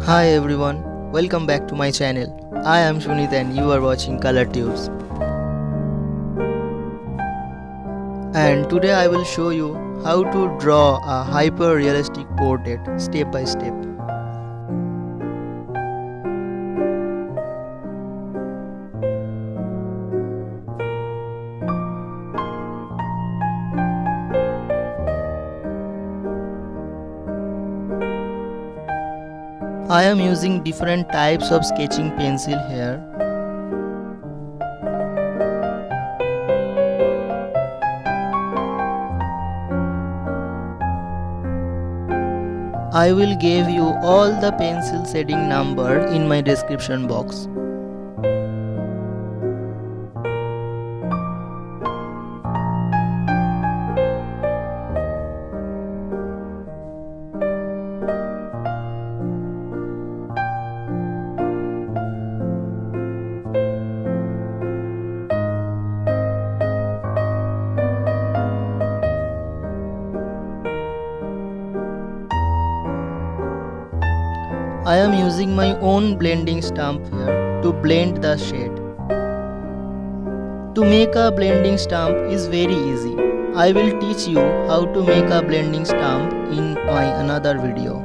Hi everyone, welcome back to my channel. I am Shunit and you are watching Colourtubes. And today I will show you how to draw a hyper-realistic portrait step by step. I am using different types of sketching pencil here. I will give you all the pencil shading number in my description box. I am using my own blending stump here to blend the shade. To make a blending stump is very easy. I will teach you how to make a blending stump in my another video.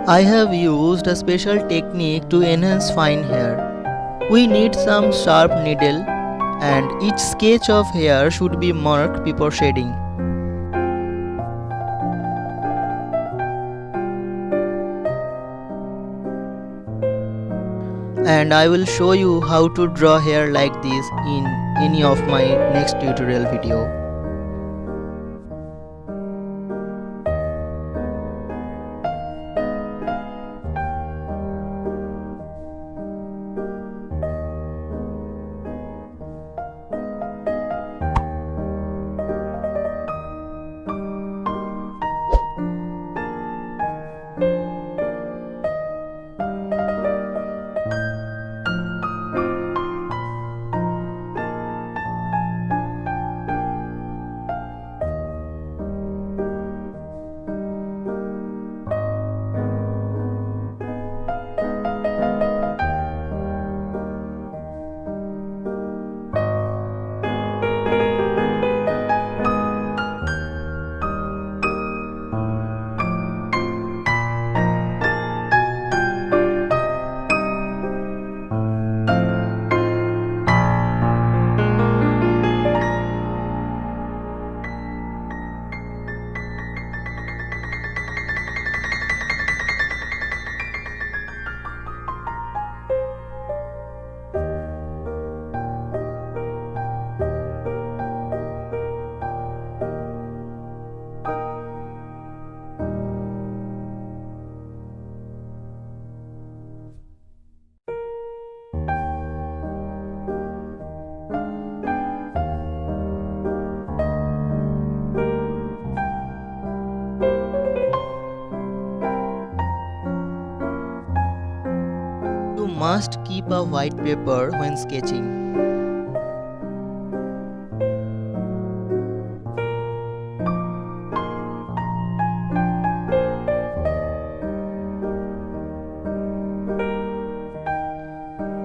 I have used a special technique to enhance fine hair. We need some sharp needle and each sketch of hair should be marked before shading. And I will show you how to draw hair like this in any of my next tutorial video. You must keep a white paper when sketching.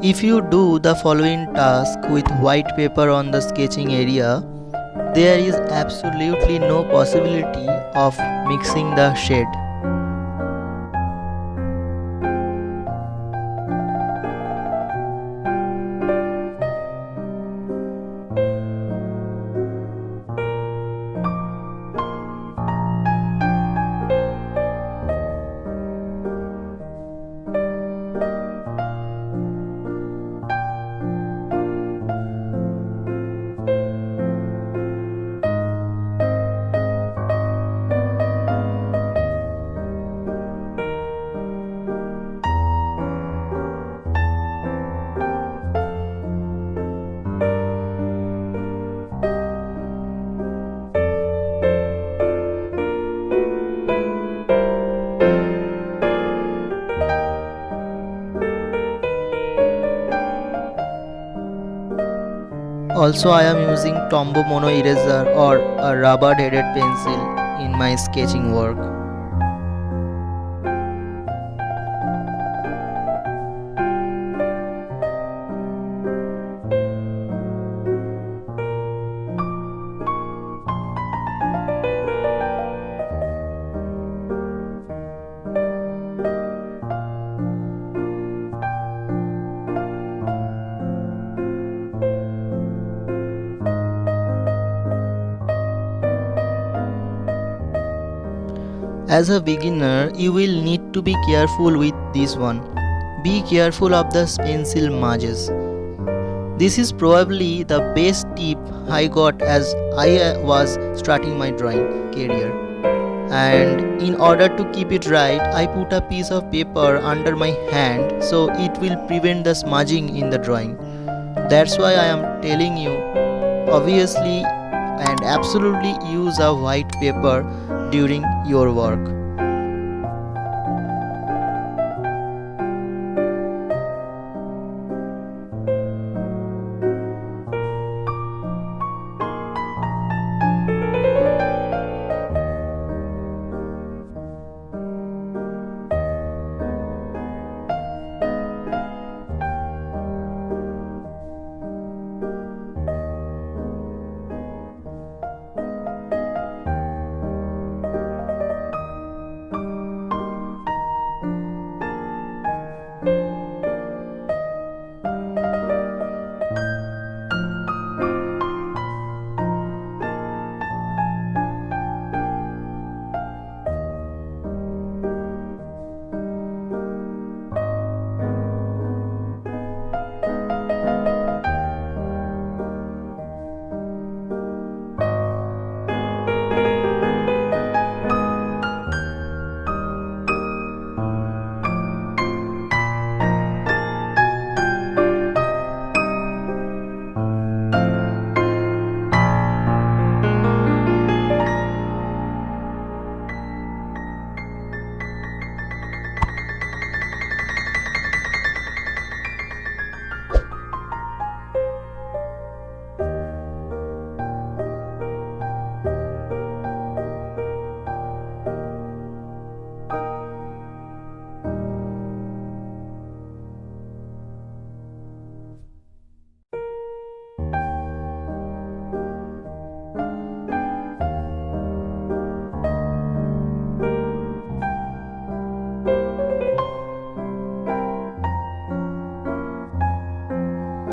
If you do the following task with white paper on the sketching area, there is absolutely no possibility of mixing the shade. Also, I am using Tombow Mono eraser or a rubber headed pencil in my sketching work. As a beginner, you will need to be careful with this one. Be careful of the pencil smudges. This is probably the best tip I got as I was starting my drawing career. And in order to keep it right, I put a piece of paper under my hand so it will prevent the smudging in the drawing. That's why I am telling you, obviously and absolutely use a white paper during your work.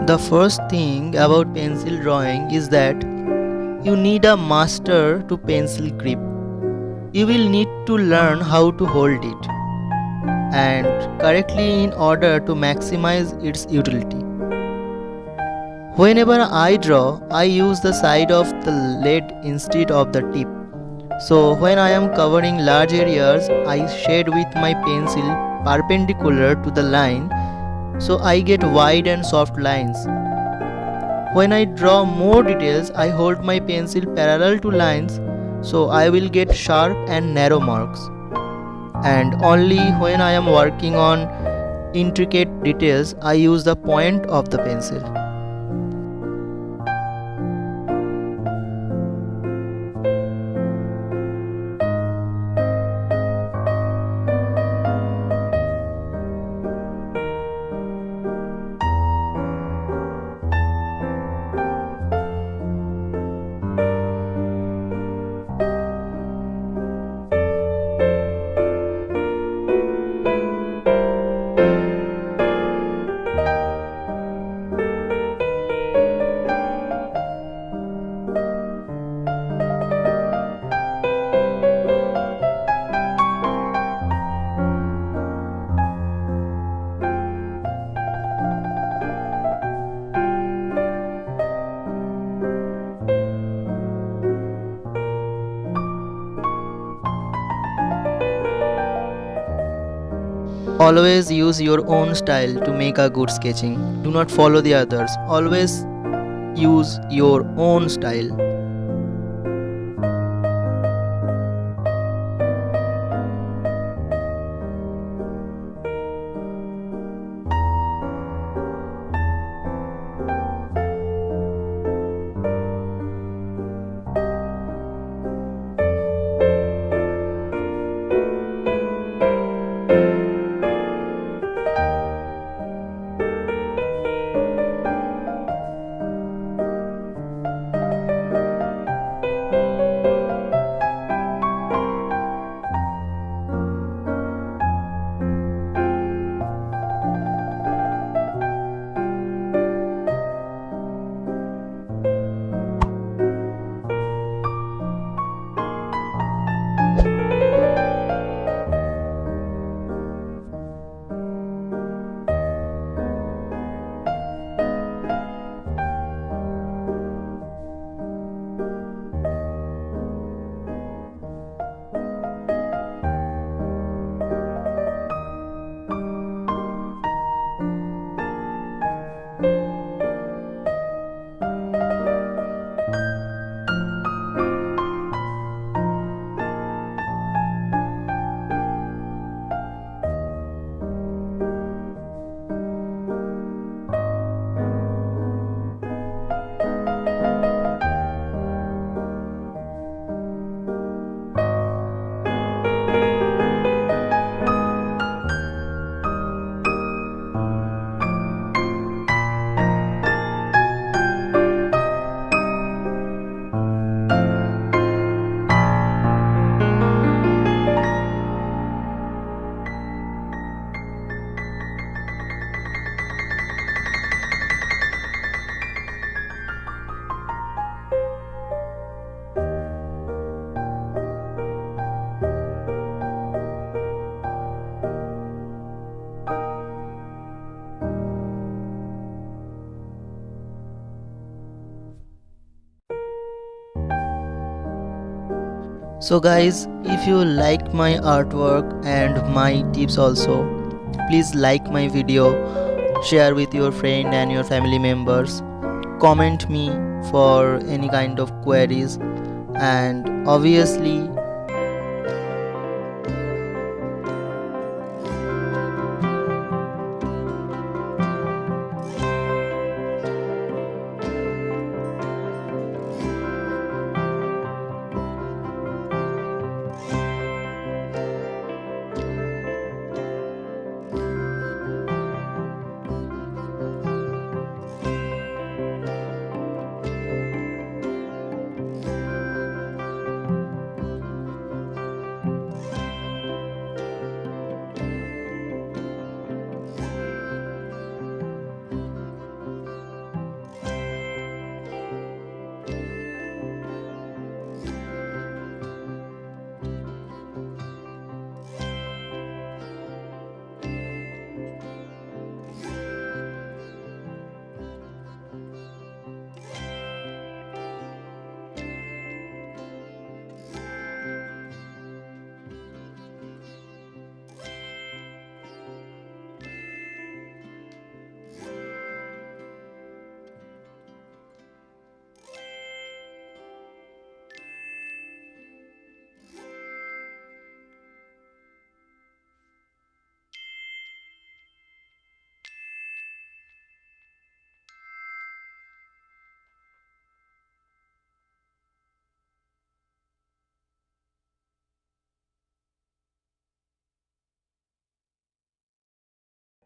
The first thing about pencil drawing is that you need a master to pencil grip. You will need to learn how to hold it and correctly in order to maximize its utility. Whenever I draw, I use the side of the lead instead of the tip. So when I am covering large areas, I shade with my pencil perpendicular to the line so I get wide and soft lines. When I draw more details, I hold my pencil parallel to lines so I will get sharp and narrow marks. And only when I am working on intricate details, I use the point of the pencil. Always use your own style to make a good sketching. Do not follow the others. Always use your own style. So guys, if you like my artwork and my tips also, please like my video, share with your friend and your family members, comment me for any kind of queries, and obviously